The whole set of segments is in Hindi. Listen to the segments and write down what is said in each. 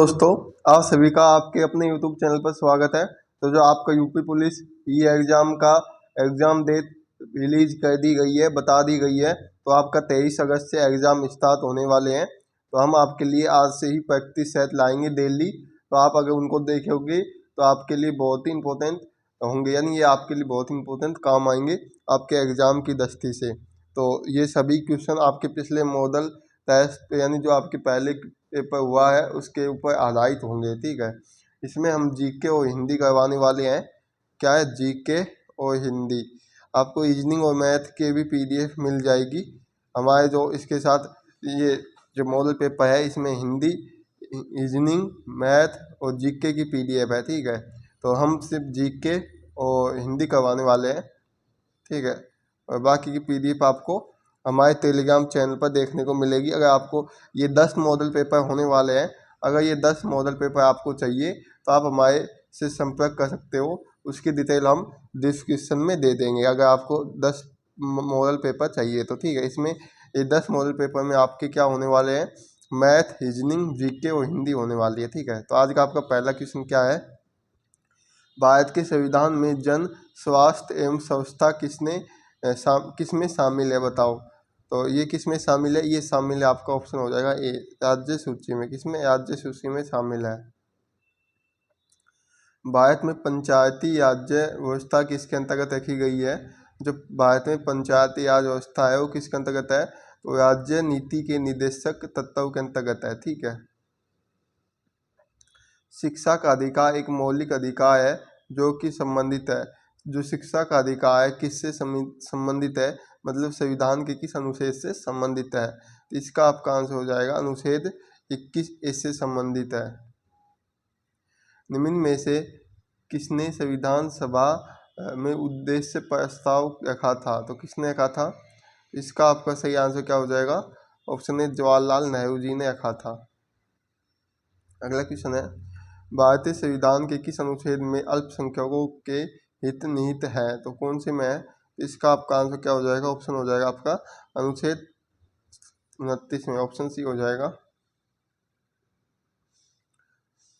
दोस्तों, आप सभी का आपके अपने YouTube चैनल पर स्वागत है। तो जो आपका यूपी पुलिस ई एग्ज़ाम का एग्ज़ाम डेट रिलीज कर दी गई है, बता दी गई है। तो आपका 23 अगस्त से एग्ज़ाम स्टार्ट होने वाले हैं। तो हम आपके लिए आज से ही प्रैक्टिस सेट लाएंगे डेली। तो आप अगर उनको देखोगे तो आपके लिए बहुत ही इंपॉर्टेंट होंगे, यानी ये आपके लिए बहुत ही इंपॉर्टेंट काम आएंगे आपके एग्ज़ाम की दृष्टि से। तो ये सभी क्वेश्चन आपके पिछले मॉडल टेस्ट यानी जो आपके पहले पेपर हुआ है उसके ऊपर आधारित होंगे, ठीक है। इसमें हम जीके और हिंदी करवाने वाले हैं। क्या है, जीके और हिंदी। आपको रीजनिंग और मैथ के भी पीडीएफ मिल जाएगी हमारे जो इसके साथ। ये जो मॉडल पेपर है इसमें हिंदी, रीजनिंग, मैथ और जीके की पीडीएफ है, ठीक है। तो हम सिर्फ जीके और हिंदी करवाने वाले हैं, ठीक है। और बाकी की पीडीएफ आपको हमारे टेलीग्राम चैनल पर देखने को मिलेगी। अगर आपको ये 10 मॉडल पेपर होने वाले हैं, अगर ये 10 मॉडल पेपर आपको चाहिए तो आप हमारे से संपर्क कर सकते हो। उसकी डिटेल हम डिस्क्रिप्शन में दे देंगे अगर आपको 10 मॉडल पेपर चाहिए तो, ठीक है। इसमें ये 10 मॉडल पेपर में आपके क्या होने वाले हैं, मैथ, रीजनिंग, जीके और हिंदी होने वाली है, ठीक है। तो आज का आपका पहला क्वेश्चन क्या है, भारत के संविधान में जन स्वास्थ्य एवं स्वच्छता किसमें शामिल है, बताओ। तो ये किसमें शामिल है, ये शामिल है आपका ऑप्शन हो जाएगा ए, राज्य सूची में। किसमें, राज्य सूची में शामिल है। भारत में पंचायती राज्य व्यवस्था किसके अंतर्गत रखी गई है। जो भारत में पंचायती राज व्यवस्था है वो किसके अंतर्गत है, तो राज्य नीति के निर्देशक तत्व के अंतर्गत है, ठीक है। शिक्षा का अधिकार एक मौलिक अधिकार है जो कि संबंधित है। जो शिक्षा का अधिकार है किससे संबंधित है, मतलब संविधान के किस अनुच्छेद से संबंधित है। तो इसका आपका आंसर हो जाएगा अनुच्छेद 21 इससे संबंधित है। निम्न में से किसने संविधान सभा में उद्देश्य प्रस्ताव रखा था, तो किसने रखा था। इसका आपका सही आंसर क्या हो जाएगा, ऑप्शन ए जवाहरलाल नेहरू जी ने रखा था। अगला क्वेश्चन है, भारतीय संविधान के किस अनुच्छेद में अल्पसंख्यकों के हित निहित है, तो कौन से में है। इसका आपका आंसर क्या हो जाएगा, ऑप्शन हो जाएगा आपका अनुच्छेद 29 में, ऑप्शन सी हो जाएगा।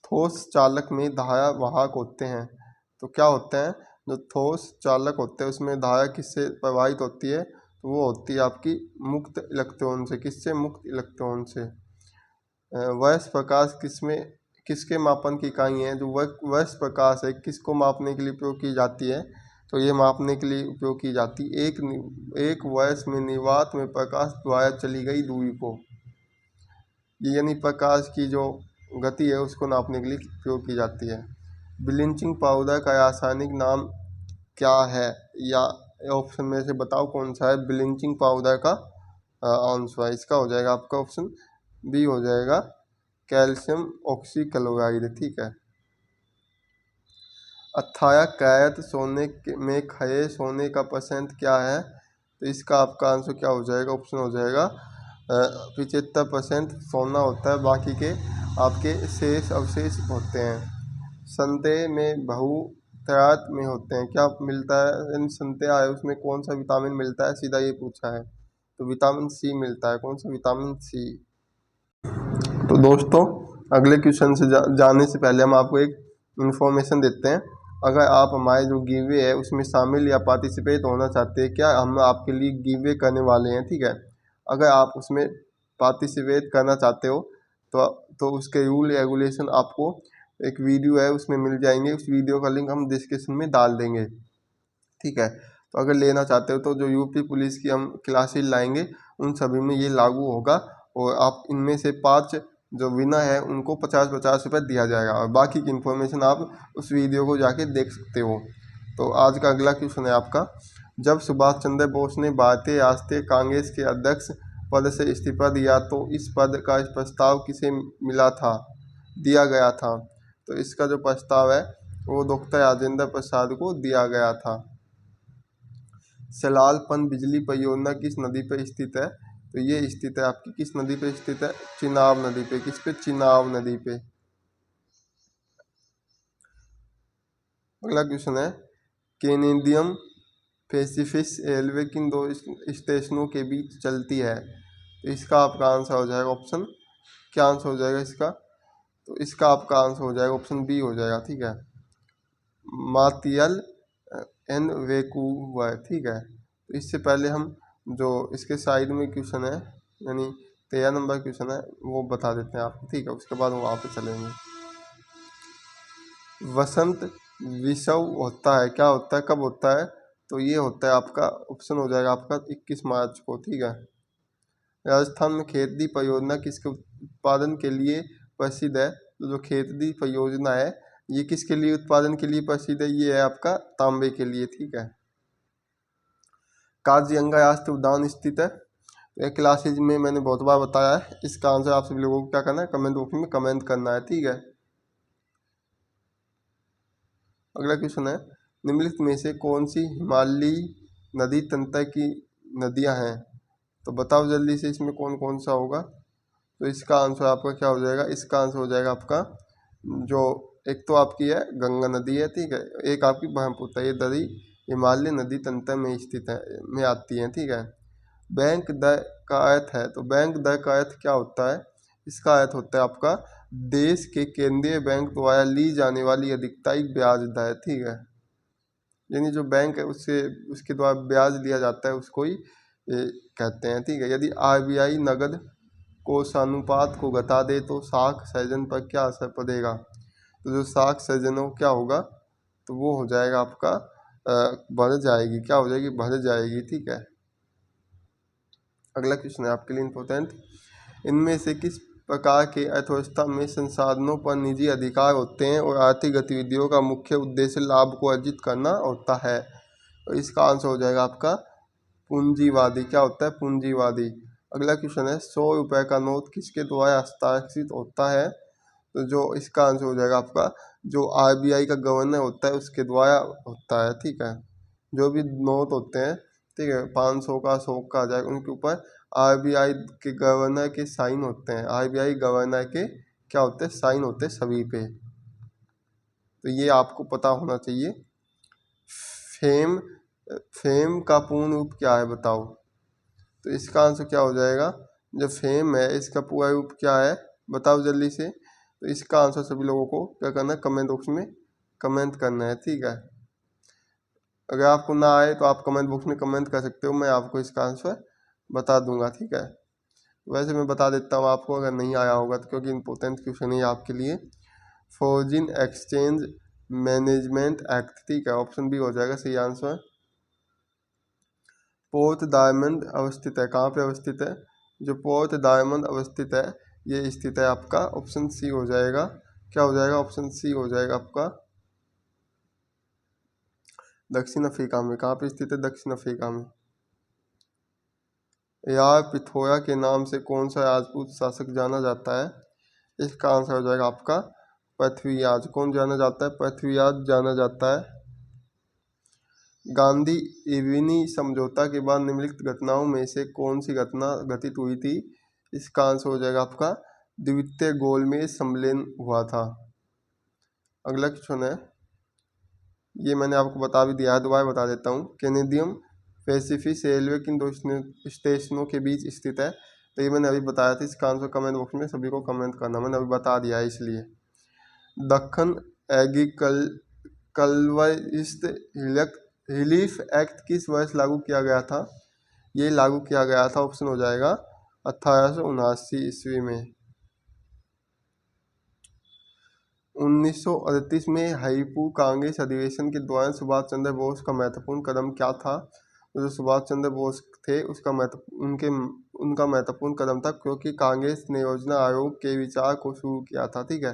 ठोस चालक में धारा वाहक होते हैं, तो क्या होते हैं, जो ठोस चालक होते हैं उसमें धारा किससे प्रवाहित होती है, तो वो होती है आपकी मुक्त इलेक्ट्रॉन से। किससे, मुक्त इलेक्ट्रॉन से। वर्ष प्रकाश किसके मापन की इकाई है, जो वर्ष प्रकाश है किसको मापने के लिए उपयोग की जाती है, तो ये मापने के लिए उपयोग की जाती है एक वर्ष में निर्वात में प्रकाश द्वारा चली गई दूरी को। ये यानी प्रकाश की जो गति है उसको नापने के लिए उपयोग की जाती है। ब्लीचिंग पाउडर का रासायनिक नाम क्या है, या ऑप्शन में से बताओ कौन सा है ब्लीचिंग पाउडर का आंसर। इसका हो जाएगा आपका ऑप्शन बी हो जाएगा कैल्शियम ऑक्सीक्लोराइड, ठीक है। 18 कैरेट सोने में खरे सोने का परसेंट क्या है, तो इसका आपका आंसर क्या हो जाएगा, ऑप्शन हो जाएगा 75% सोना होता है, बाकी के आपके शेष अवशेष होते हैं। संतरे में बहुतायत में होते हैं, क्या मिलता है, इन संतरा है उसमें कौन सा विटामिन मिलता है, सीधा ये पूछा है। तो विटामिन सी मिलता है, कौन सा, विटामिन सी। तो दोस्तों, अगले क्वेश्चन से जाने से पहले हम आपको एक इन्फॉर्मेशन देते हैं। अगर आप हमारे जो गिवे है उसमें शामिल या पार्टिसिपेट होना चाहते हैं, क्या हम आपके लिए गिवे करने वाले हैं, ठीक है। अगर आप उसमें पार्टिसिपेट करना चाहते हो तो उसके रूल रेगुलेशन आपको एक वीडियो है उसमें मिल जाएंगे। उस वीडियो का लिंक हम डिस्क्रिप्शन में डाल देंगे, ठीक है। तो अगर लेना चाहते हो तो जो यूपी पुलिस की हम क्लासेज लाएंगे उन सभी में ये लागू होगा। और आप इनमें से 5 जो विनर है उनको 50-50 रुपये दिया जाएगा, और बाकी की इन्फॉर्मेशन आप उस वीडियो को जाके देख सकते हो। तो आज का अगला क्वेश्चन है आपका, जब सुभाष चंद्र बोस ने भारतीय राष्ट्रीय कांग्रेस के अध्यक्ष पद से इस्तीफा दिया तो इस पद का प्रस्ताव किसे दिया गया था। तो इसका जो प्रस्ताव है वो डॉक्टर राजेंद्र प्रसाद को दिया गया था। सलालपन बिजली परियोजना किस नदी पर स्थित है, तो ये स्थित है आपकी किस नदी पे स्थित है, चिनाब नदी पे। किस पे, चिनाब नदी पे। अगला क्वेश्चन है, कैनेडियन पैसिफिक रेलवे किन 2 स्टेशनों के बीच चलती है, तो इसका आपका आंसर हो जाएगा ऑप्शन, क्या आंसर हो जाएगा इसका, तो इसका आपका आंसर हो जाएगा ऑप्शन बी हो जाएगा। ठीक है, मातियल एन वैंकूवर। ठीक है, तो इससे पहले हम जो इसके साइड में क्वेश्चन है यानी 13 नंबर क्वेश्चन है वो बता देते हैं आपको। ठीक है, उसके बाद वहाँ पे चलेंगे। वसंत विषव होता है, क्या होता है, कब होता है? तो ये होता है आपका ऑप्शन हो जाएगा आपका 21 मार्च को। ठीक है, राजस्थान में खेतड़ी परियोजना किसके उत्पादन के लिए प्रसिद्ध है? तो जो खेतड़ी परियोजना है ये किसके लिए उत्पादन के लिए प्रसिद्ध है? ये है आपका तांबे के लिए। ठीक है, काजीरंगा राष्ट्रीय उद्यान स्थित है। एक क्लासेज में मैंने बहुत बार बताया है, इसका आंसर आप सभी लोगों को क्या करना है, कमेंट बॉक्स में कमेंट करना है। ठीक है, अगला क्वेश्चन है, निम्नलिखित में से कौन सी हिमालयी नदी तंत्र की नदियां हैं? तो बताओ जल्दी से इसमें कौन कौन सा होगा। तो इसका आंसर आपका क्या हो जाएगा, इसका आंसर हो जाएगा आपका जो एक तो आपकी है गंगा नदी है। ठीक है, एक आपकी ब्रह्मपुत्र, ये नदी हिमालय नदी तंत्र में स्थित है, में आती है। ठीक है, बैंक दर का अर्थ है, तो बैंक दर का अर्थ क्या होता है? इसका अर्थ होता है आपका देश के केंद्रीय बैंक द्वारा ली जाने वाली अधिकतम ब्याज दर। ठीक है, यानी जो बैंक है उससे उसके द्वारा ब्याज लिया जाता है उसको ही कहते हैं। ठीक है, यदि आरबीआई नगद कोषानुपात को घटा दे तो साख सृजन पर क्या असर पड़ेगा? तो जो साख सृजन हो क्या होगा, तो वो हो जाएगा आपका बढ़ जाएगी, क्या हो जाएगी, बढ़ जाएगी। ठीक है, अगला क्वेश्चन है आपके लिए इम्पोर्टेंट, इनमें से किस प्रकार के अर्थव्यवस्था में संसाधनों पर निजी अधिकार होते हैं और आर्थिक गतिविधियों का मुख्य उद्देश्य लाभ को अर्जित करना होता है? तो इसका आंसर हो जाएगा आपका पूंजीवादी। क्या होता है, पूंजीवादी। अगला क्वेश्चन है, 100 रुपये का नोट किसके द्वारा हस्ताक्षरित होता है? तो जो इसका आंसर हो जाएगा आपका जो आरबीआई का गवर्नर होता है उसके द्वारा होता है। ठीक है, जो भी नोट होते हैं, ठीक है, 500 का 100 का आ जाएगा, उनके ऊपर आरबीआई के गवर्नर के साइन होते हैं। आरबीआई गवर्नर के क्या होते हैं, साइन होते हैं सभी पे। तो ये आपको पता होना चाहिए। फेम फेम का पूर्ण रूप क्या है बताओ? तो इसका आंसर क्या हो जाएगा, जो फेम है इसका पूरा रूप क्या है बताओ जल्दी से। तो इसका आंसर सभी लोगों को क्या करना है, कमेंट बॉक्स में कमेंट करना है। ठीक है, अगर आपको ना आए तो आप कमेंट बॉक्स में कमेंट कर सकते हो, मैं आपको इसका आंसर बता दूंगा। ठीक है, वैसे मैं बता देता हूँ आपको अगर नहीं आया होगा तो, क्योंकि इंपॉर्टेंट क्वेश्चन है आपके लिए। Foreign exchange management act. ठीक है, ऑप्शन बी हो जाएगा सही आंसर। पोर्ट डायमंड अवस्थित है, कहाँ पे अवस्थित है? जो पोर्ट डायमंड अवस्थित है ये स्थित है आपका ऑप्शन सी हो जाएगा। क्या हो जाएगा, ऑप्शन सी हो जाएगा आपका दक्षिण अफ्रीका में। कहाँ पे स्थित है, दक्षिण अफ्रीका में। यार पिथोरा के नाम से कौन सा राजपूत शासक जाना जाता है? इसका आंसर हो जाएगा आपका पृथ्वीराज। कौन जाना जाता है, पृथ्वीराज जाना जाता है। गांधी इरविनी समझौता के बाद निम्नलिखित घटनाओं में से कौन सी घटना घटित हुई थी? इसका आंसर हो जाएगा आपका द्वितीय गोलमेज सम्मेलन हुआ था। अगला क्वेश्चन है, ये मैंने आपको बता भी दिया है, दोबारा बता देता हूँ। कैनेडियन पैसिफिक रेलवे किन दो स्टेशनों के बीच स्थित है? तो ये मैंने अभी बताया था, इसका आंसर कमेंट बॉक्स में सभी को कमेंट करना, मैंने अभी बता दिया है इसलिए। दक्कन एग्रीकल्चरलिस्ट रिलीफ एक्ट किस वर्ष लागू किया गया था? ये लागू किया गया था, ऑप्शन हो जाएगा 1879 ईस्वी में। 1938 में हरिपुर कांग्रेस अधिवेशन के दौरान सुभाष चंद्र बोस का महत्वपूर्ण कदम क्या था? तो जो सुभाष चंद्र बोस थे उसका उनका महत्वपूर्ण कदम था, क्योंकि कांग्रेस ने योजना आयोग के विचार को शुरू किया था। ठीक है,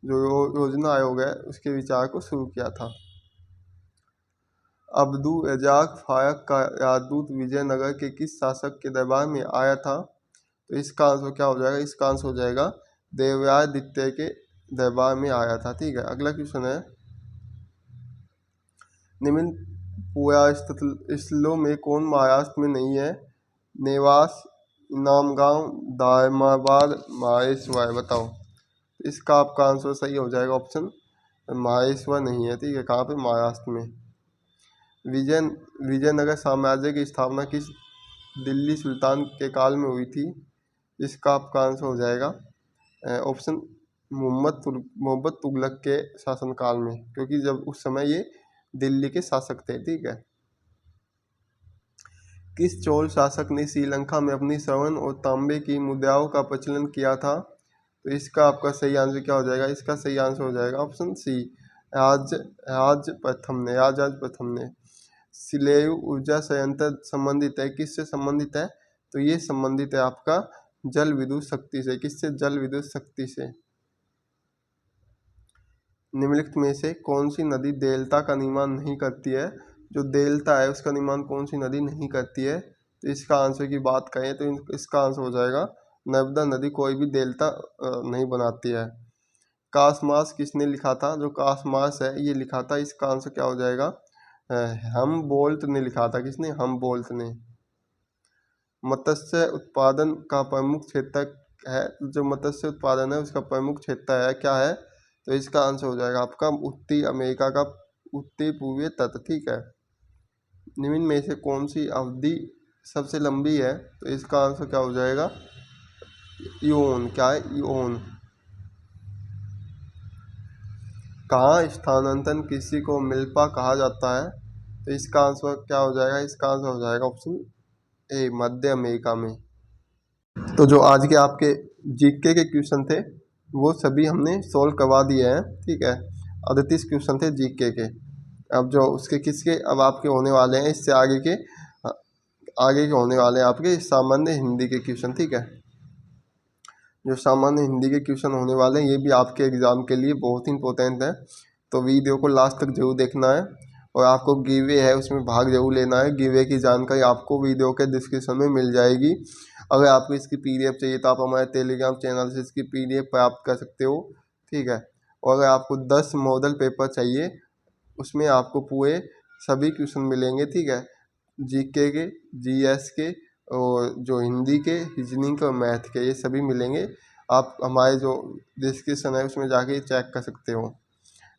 जो योजना आयोग है उसके विचार को शुरू किया था। अब्दुल रज़ाक फारूक का राजदूत विजयनगर के किस शासक के दरबार में आया था? तो इसका आंसर क्या हो जाएगा, इसका आंसर हो जाएगा देवराय द्वितीय के दरबार में आया था। ठीक है, अगला क्वेश्चन है, निम्न पुरास्थलों में कौन महाराष्ट्र में नहीं है? नेवास, नामगांव, धर्माबाद, माहेश्वर। बताओ, इसका आपका आंसर सही हो जाएगा ऑप्शन माहेश्वर नहीं है। ठीक है, कहाँ पे, महाराष्ट्र में। विजयनगर साम्राज्य की स्थापना किस दिल्ली सुल्तान के काल में हुई थी? इसका आपका आंसर हो जाएगा ऑप्शन मोहम्मद तुगलक के शासनकाल में, क्योंकि जब उस समय ये दिल्ली के शासक थे। ठीक है। किस चोल शासक ने श्रीलंका में अपनी स्वर्ण और तांबे की मुद्राओं का प्रचलन किया था? तो इसका आपका सही आंसर क्या हो जाएगा? इसका सही आंसर हो जाएगा ऑप्शन सी, राज राज प्रथम ने। सिलेयू ऊर्जा संयंत्र संबंधित है, किससे संबंधित है? तो ये संबंधित है आपका जल विद्युत शक्ति से। किससे? जल विद्युत शक्ति से। निम्नलिखित में से कौन सी नदी डेल्टा का निर्माण नहीं करती है? जो डेल्टा है उसका निर्माण कौन सी नदी नहीं करती है? तो इसका आंसर की बात करें तो इसका आंसर हो जाएगा नर्मदा नदी कोई भी डेल्टा नहीं बनाती है। कासमास किसने लिखा था? जो कासमास है ये लिखा था, इसका आंसर क्या हो जाएगा? हम बोल्ट ने लिखा था। किसने? हम बोल्ट ने। मत्स्य उत्पादन का प्रमुख क्षेत्र है, जो मत्स्य उत्पादन है उसका प्रमुख क्षेत्र है क्या है? तो इसका आंसर हो जाएगा आपका उत्तरी अमेरिका का उत्तरी पूर्वी तट। ठीक है। निम्न में से कौन सी अवधि सबसे लंबी है? तो इसका आंसर क्या हो जाएगा? यून। क्या है? यून। कहाँ स्थानांतरण कृषि को मिल्पा कहा जाता है? तो इसका आंसर क्या हो जाएगा? इसका आंसर हो जाएगा ऑप्शन ए, मध्य अमेरिका में। तो जो आज के आपके जीके के क्वेश्चन थे वो सभी हमने सोल्व करवा दिए हैं। ठीक है। 38 क्वेश्चन थे जीके के। अब जो उसके किसके अब आपके होने वाले हैं, इससे आगे के होने वाले हैं आपके सामान्य हिंदी के क्वेश्चन। ठीक है। जो सामान्य हिंदी के क्वेश्चन होने वाले हैं ये भी आपके एग्ज़ाम के लिए बहुत ही इंपॉर्टेंट है, तो वीडियो को लास्ट तक जरूर देखना है। और आपको गिवे है उसमें भाग जरूर लेना है। गिवे की जानकारी आपको वीडियो के डिस्क्रिप्शन में मिल जाएगी। अगर आपको इसकी पीडीएफ चाहिए तो आप हमारे टेलीग्राम चैनल से इसकी पीडीएफ प्राप्त कर सकते हो। ठीक है। और अगर आपको 10 मॉडल पेपर चाहिए उसमें आपको पूरे सभी क्वेश्चन मिलेंगे। ठीक है। जीके के, जीएस के और जो हिंदी के, रीजनिंग के और मैथ के, ये सभी मिलेंगे। आप हमारे जो डिस्क्रिप्शन है उसमें जाके चेक कर सकते हो।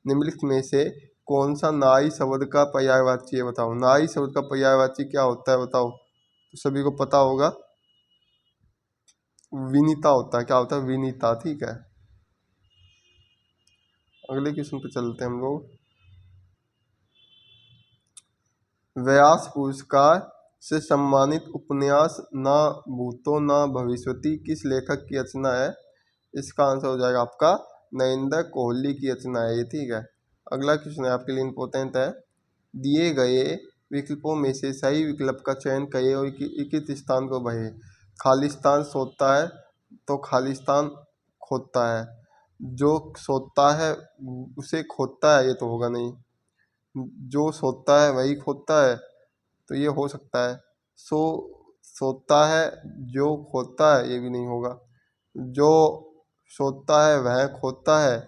निम्नलिखित में से कौन सा नारी शब्द का पर्यायवाची है? बताओ। नारी शब्द का पर्यायवाची क्या होता है? बताओ। तो सभी को पता होगा, विनीता होता है। क्या होता है? विनीता। ठीक है। अगले क्वेश्चन पे चलते हैं हम लोग। व्यास पुरस्कार से सम्मानित उपन्यास ना भूतो ना भविष्यति किस लेखक की रचना है? इसका आंसर हो जाएगा आपका नरेंद्र कोहली की रचना है ये। ठीक है। अगला क्वेश्चन है आपके लिए इंपॉर्टेंट है। दिए गए विकल्पों में से सही विकल्प का चयन करिए और इक्कीस स्थान को भरे। खालिस्तान सोता है तो खालिस्तान खोदता है। जो सोता है उसे खोदता है, ये तो होगा नहीं। जो सोता है वही खोदता है, तो ये हो सकता है। सोता है जो खोदता है, ये भी नहीं होगा। जो सोता है वह खोदता है,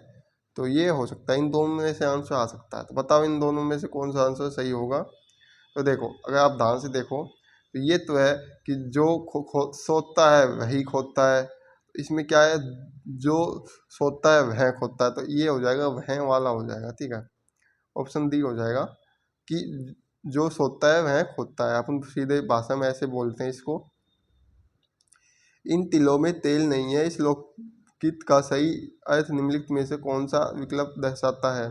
तो ये हो सकता है। इन दोनों में से आंसर आ सकता है। तो बताओ इन दोनों में से कौन सा आंसर सही होगा? तो देखो, अगर आप ध्यान से देखो तो ये तो है कि जो सोता है वही खोदता है। इसमें क्या है? जो सोता है वह खोदता है, तो ये हो जाएगा, वह वाला हो जाएगा। ठीक है। ऑप्शन डी हो जाएगा कि जो सोता है वह खोदता है। अपन सीधे भाषा में ऐसे बोलते हैं इसको। इन तिलों में तेल नहीं है, इस लोकगीत का सही अर्थ निम्नलिखित में से कौन सा विकल्प दर्शाता है?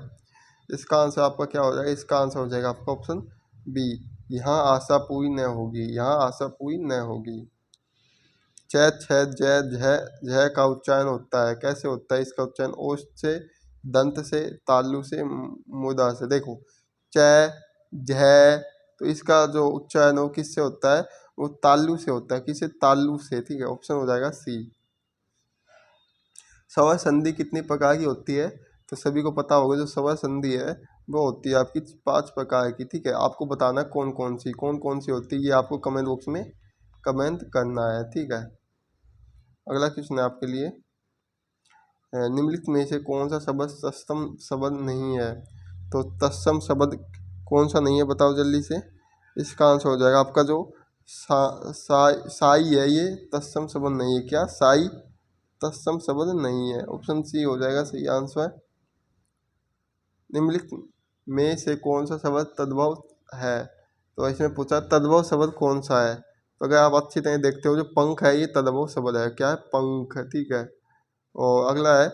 इसका आंसर आपका क्या हो जाएगा? इसका आंसर हो जाएगा आपका ऑप्शन बी, यहाँ आशा पूरी न होगी। यहाँ आशा पूरी न होगी। च छ जय झ झ का उच्चारण होता है, कैसे होता है इसका उच्चारण? ओष्ठ से, दंत से, तालु से, मुदा से। देखो, च झ, तो इसका जो उच्चारण हो किससे होता है? वो तालु से होता है। किसे? तालु से। ठीक है। ऑप्शन हो जाएगा सी। स्वर संधि कितनी प्रकार की होती है? तो सभी को पता होगा जो स्वर संधि है वो होती है आपकी 5 प्रकार की। ठीक है। आपको बताना कौन कौन सी होती है, ये आपको कमेंट बॉक्स में कमेंट करना है। ठीक है। अगला क्वेश्चन है आपके लिए। निम्नलिखित में से कौन सा शब्द तत्सम शब्द नहीं है? तो तत्सम शब्द कौन सा नहीं है? बताओ जल्दी से। इसका आंसर हो जाएगा आपका जो साई है, ये तत्सम शब्द नहीं है। क्या? साई तत्सम शब्द नहीं है। ऑप्शन सी हो जाएगा सही आंसर। निम्नलिखित में से कौन सा शब्द तद्भव है? तो इसमें पूछा तद्भव शब्द कौन सा है? तो अगर आप अच्छी तरह देखते हो जो पंख है ये तद्भव शब्द है। क्या है? पंख। ठीक है। और अगला है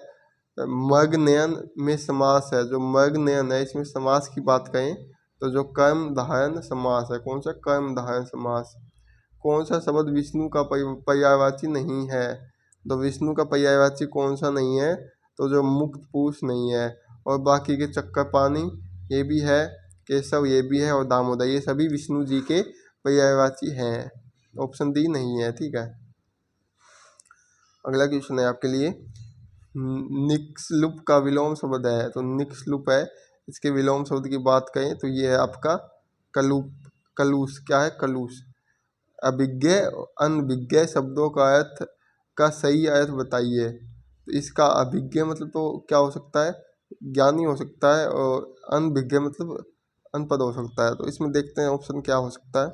मर्गनयन में समास है, जो मर्गनयन है इसमें समास की बात करें तो जो कर्मधारय समास है। कौन सा? कर्मधारय समास। कौन सा शब्द विष्णु का पर्यायवाची नहीं है? तो विष्णु का पर्यायवाची कौन सा नहीं है? तो जो मुक्त पुरुष नहीं है। और बाकी के चक्कर पानी ये भी है, केशव ये भी है, और दामोदर ये सभी विष्णु जी के पर्यायवाची हैं। ऑप्शन डी नहीं है। ठीक है, अगला क्वेश्चन है आपके लिए। निक्सलुप का विलोम शब्द है, तो निक्सलुप है, इसके विलोम शब्द की बात करें तो ये है आपका कलूप, कलूस। क्या है? कलूस। अभिज्ञ अनभिज्ञ शब्दों का अर्थ का सही अर्थ बताइए। तो इसका अभिज्ञ मतलब तो क्या हो सकता है? ज्ञानी हो सकता है, और अनभिज्ञ मतलब अनपढ़ हो सकता है। तो इसमें देखते हैं ऑप्शन क्या हो सकता है।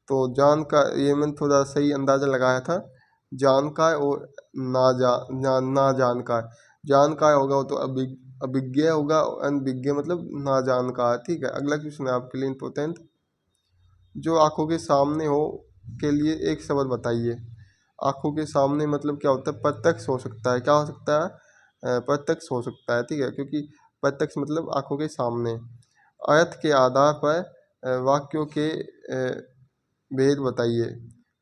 तो जान का, ये मैंने थोड़ा सही अंदाज़ा लगाया था, जानकार और ना जानकार। जानकार होगा वो तो अभिज्ञ होगा, और अनभिज्ञ मतलब ना जानकार। ठीक है, अगला क्वेश्चन है आपके लिए इम्पोर्टेंट। जो आंखों के सामने हो के लिए एक शब्द बताइए। आंखों के सामने मतलब क्या होता है? प्रत्यक्ष हो सकता है। क्या हो सकता है? प्रत्यक्ष हो सकता है। ठीक है, क्योंकि प्रत्यक्ष मतलब आंखों के सामने। अर्थ के आधार पर वाक्यों के भेद बताइए।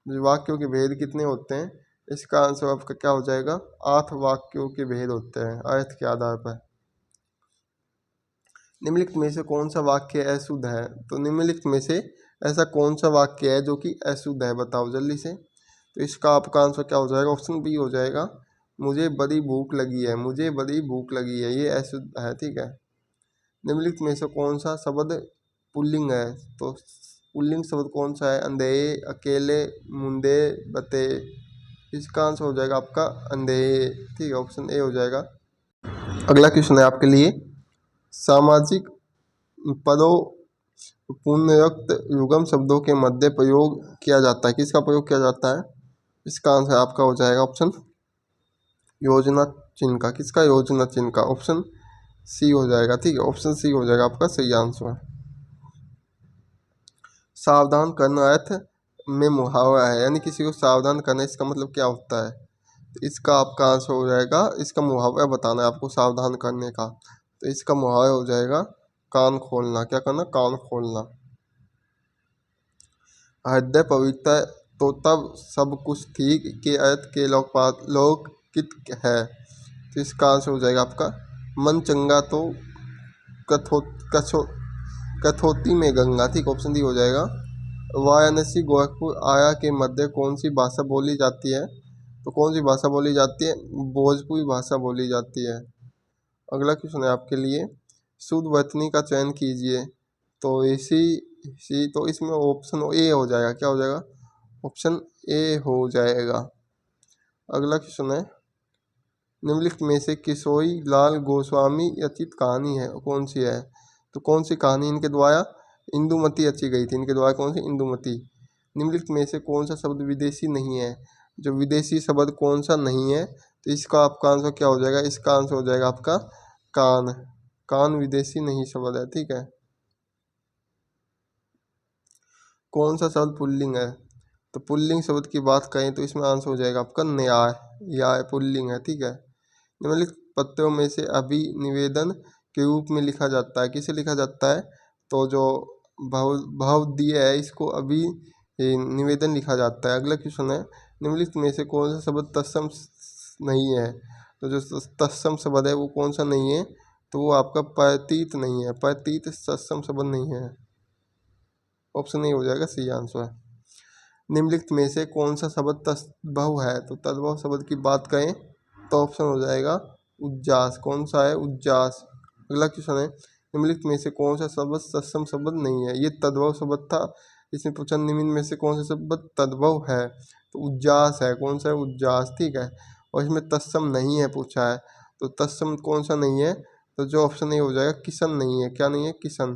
वाक्यों के भेद कितने होते हैं? इसका आंसर आपका क्या हो जाएगा? 8 वाक्यों के भेद होते हैं अर्थ के आधार पर। निम्नलिखित में से कौन सा वाक्य अशुद्ध है? तो निम्नलिखित में से ऐसा कौन सा वाक्य है जो कि अशुद्ध है? बताओ जल्दी से। तो इसका आपका आंसर क्या हो जाएगा? ऑप्शन बी हो जाएगा, मुझे बड़ी भूख लगी है। मुझे बड़ी भूख लगी है, ये अशुद्ध है। ठीक है, निम्नलिखित में से कौन सा शब्द पुल्लिंग है? तो पुल्लिंग शब्द कौन सा है? अंधे, अकेले, मुंडे, बते। इसका आंसर हो जाएगा आपका अंधे। ठीक है, ऑप्शन ए हो जाएगा। अगला क्वेश्चन है आपके लिए। सामाजिक पदों पुनरुक्त युगम शब्दों के मध्य प्रयोग किया जाता है। किसका प्रयोग किया जाता है? इसका आंसर आपका हो जाएगा ऑप्शन योजना चिन्ह का। किसका? योजना चिन्ह का। ऑप्शन सी हो जाएगा। ठीक है, ऑप्शन सी हो जाएगा आपका सही आंसर। सावधान करना अर्थ में मुहावरा है, यानी किसी को सावधान करना, इसका मतलब क्या होता है? तो इसका आपका आंसर हो जाएगा, इसका मुहावरा बताना है आपको सावधान करने का। तो इसका मुहावरा हो जाएगा कान खोलना। क्या करना? कान खोलना। हृदय पवित्र तो तब सब कुछ ठीक के अर्थ के लौकिक है। तो इसका आंसर हो जाएगा आपका मन चंगा तो कथो कछो कथोती में गंगा। ठीक, ऑप्शन डी हो जाएगा। वाराणसी गोरखपुर आया के मध्य कौन सी भाषा बोली जाती है? तो कौन सी भाषा बोली जाती है? भोजपुरी भाषा बोली जाती है। अगला क्वेश्चन है आपके लिए। शुद्ध वर्तनी का चयन कीजिए। तो इसी तो इसमें ऑप्शन ए हो जाएगा। क्या हो जाएगा? ऑप्शन ए हो जाएगा। अगला क्वेश्चन है, निम्नलिखित में से किशोरी लाल गोस्वामी रचित कहानी है कौन सी है? तो कौन सी कहानी इनके द्वारा? इंदुमती रची गई थी। इनके द्वारा कौन सी? इंदुमती। निम्नलिखित में से कौन सा शब्द विदेशी नहीं है? जो विदेशी शब्द कौन सा नहीं है? तो इसका आपका आंसर क्या हो जाएगा? इसका आंसर हो जाएगा आपका कान। कान विदेशी नहीं शब्द है। ठीक है, कौन सा शब्द पुल्लिंग है? तो पुल्लिंग शब्द की बात करें तो इसमें आंसर हो जाएगा आपका न्याय। या पुल्लिंग है। ठीक है, निम्नलिखित पत्रों में से अभिनिवेदन के रूप में लिखा जाता है। किसे लिखा जाता है? तो जो भाव भाव दिए है इसको अभी निवेदन लिखा जाता है। अगला क्वेश्चन है, निम्नलिखित में से कौन सा शब्द तत्सम नहीं है? तो जो तत्सम शब्द है वो कौन सा नहीं है? तो वो आपका प्रतीत नहीं है। प्रतीत तत्सम शब्द नहीं है। ऑप्शन ए हो जाएगा सी आंसर। निम्नलिखित में से कौन सा शब्द तद्भव है? तो तद्भव शब्द की बात करें तो ऑप्शन हो जाएगा उज्जास। कौन सा है? उज्जास। अगला क्वेश्चन है, निम्नलिखित में से कौन सा शब्द तत्सम शब्द नहीं है? ये तद्भव शब्द था। इसमें पूछा निम्न में से कौन सा शब्द तद्भव है? तो उज्जास है। कौन सा है? उज्जास। ठीक है, और इसमें तत्सम नहीं है पूछा है। तो तत्सम कौन सा नहीं है? तो जो ऑप्शन ए हो जाएगा किशन नहीं है। क्या नहीं है? किशन।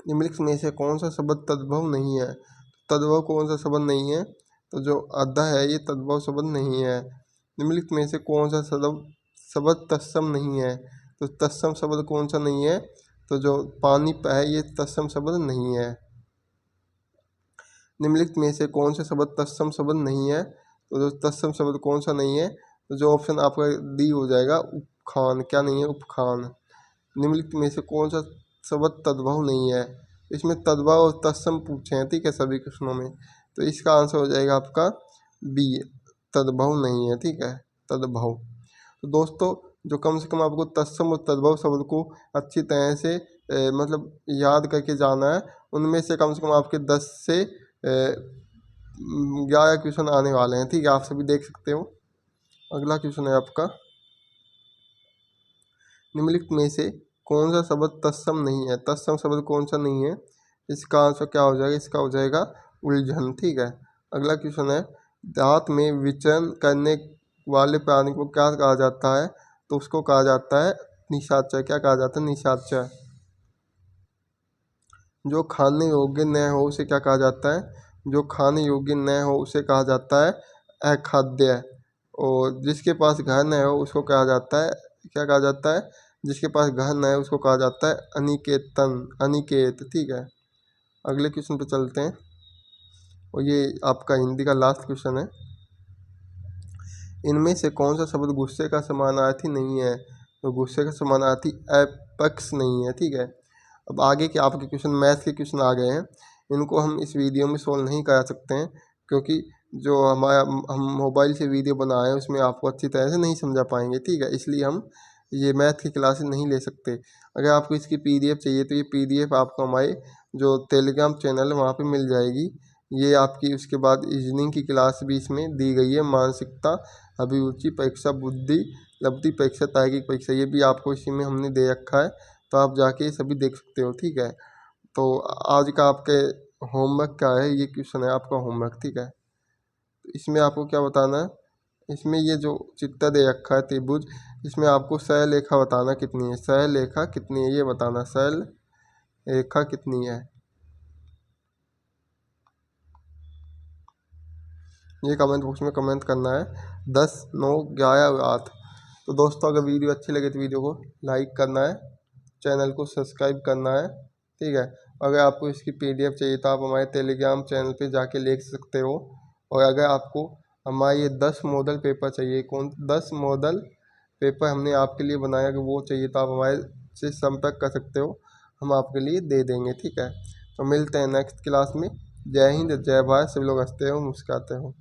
निम्नलिखित में से कौन सा शब्द तद्भव नहीं है? तद्भव कौन सा शब्द नहीं है? तो जो अद्धा है ये तद्भव शब्द नहीं है। निम्नलिखित में से कौन सा शब्द तत्सम नहीं है? तो तत्सम शब्द कौन सा नहीं है? तो जो पानी है ये तत्सम शब्द नहीं है। निम्नलिखित में से कौन सा शब्द तत्सम शब्द नहीं है? तो जो तत्सम शब्द कौन सा नहीं है? तो जो ऑप्शन आपका डी हो जाएगा उपखान। क्या नहीं है? उपखान। निम्नलिखित में से कौन सा शब्द तद्भव नहीं है? इसमें तद्भव और तत्सम पूछे हैं, ठीक है, सभी क्वेश्चनों में। तो इसका आंसर हो जाएगा आपका बी, तद्भव नहीं है, ठीक है, तद्भव। तो दोस्तों जो कम से कम आपको तत्सम और तद्भव शब्द को अच्छी तरह से मतलब याद करके जाना है, उनमें से कम आपके 10 से 11 क्वेश्चन आने वाले हैं, ठीक है, आप सभी देख सकते हो। अगला क्वेश्चन है आपका, निम्नलिखित में से कौन सा शब्द तत्सम नहीं है? तत्सम शब्द कौन सा नहीं है? इसका आंसर क्या हो जाएगा? इसका हो जाएगा उलझन, ठीक है। अगला क्वेश्चन है, दांत में विचरण करने वाले प्राणी को क्या कहा जाता है? तो उसको कहा जाता है निशाचर। क्या कहा जाता है? निशाचर। जो खाने योग्य न हो उसे क्या कहा जाता है? जो खाने योग्य न हो उसे कहा जाता है अखाद्य। और जिसके पास घर न हो उसको कहा जाता है, क्या कहा जाता है? जिसके पास घर न है उसको कहा जाता है अनिकेतन, अनिकेत, ठीक है। अगले क्वेश्चन पे चलते हैं, और ये आपका हिंदी का लास्ट क्वेश्चन है। इनमें से कौन सा शब्द गुस्से का समानार्थी नहीं है? तो गुस्से का समानार्थी अपक्ष नहीं है, ठीक है। अब आगे के आपके क्वेश्चन, मैथ के क्वेश्चन आ गए हैं, इनको हम इस वीडियो में सोल्व नहीं करा सकते हैं, क्योंकि जो हम मोबाइल से वीडियो बनाए हैं उसमें आपको अच्छी तरह से नहीं समझा पाएंगे, ठीक है। इसलिए हम ये मैथ की क्लासेस नहीं ले सकते। अगर आपको इसकी PDF चाहिए तो ये PDF आपको हमारे जो टेलीग्राम चैनल है वहाँ पे मिल जाएगी। ये आपकी उसके बाद रीजनिंग की क्लास भी इसमें दी गई है, मानसिकता, अभिरुचि परीक्षा, बुद्धि लब्धि परीक्षा, तार्किक परीक्षा, ये भी आपको इसी में हमने दे रखा है, तो आप जाके ये सभी देख सकते हो, ठीक है। तो आज का आपके होमवर्क क्या है? ये क्वेश्चन है आपका होमवर्क, ठीक है। तो इसमें आपको क्या बताना है? इसमें ये जो चित्र दे रखा है त्रिभुज, इसमें आपको सहलेखा बताना कितनी है, सहलेखा कितनी है ये बताना, सहलेखा कितनी है ये कमेंट बॉक्स में कमेंट करना है, 10, 9, 11 और 8। तो दोस्तों अगर वीडियो अच्छी लगे तो वीडियो को लाइक करना है, चैनल को सब्सक्राइब करना है, ठीक है। अगर आपको इसकी PDF चाहिए तो आप हमारे टेलीग्राम चैनल पे जाके ले सकते हो। और अगर आपको हमारे ये 10 मॉडल पेपर चाहिए, 10 मॉडल पेपर हमने आपके लिए बनाया, कि वो चाहिए तो आप हमारे से संपर्क कर सकते हो, हम आपके लिए दे देंगे, ठीक है। तो मिलते हैं नेक्स्ट क्लास में। जय हिंद, जय भारत, सभी लोग हंसते हो, मुस्कुराते हो।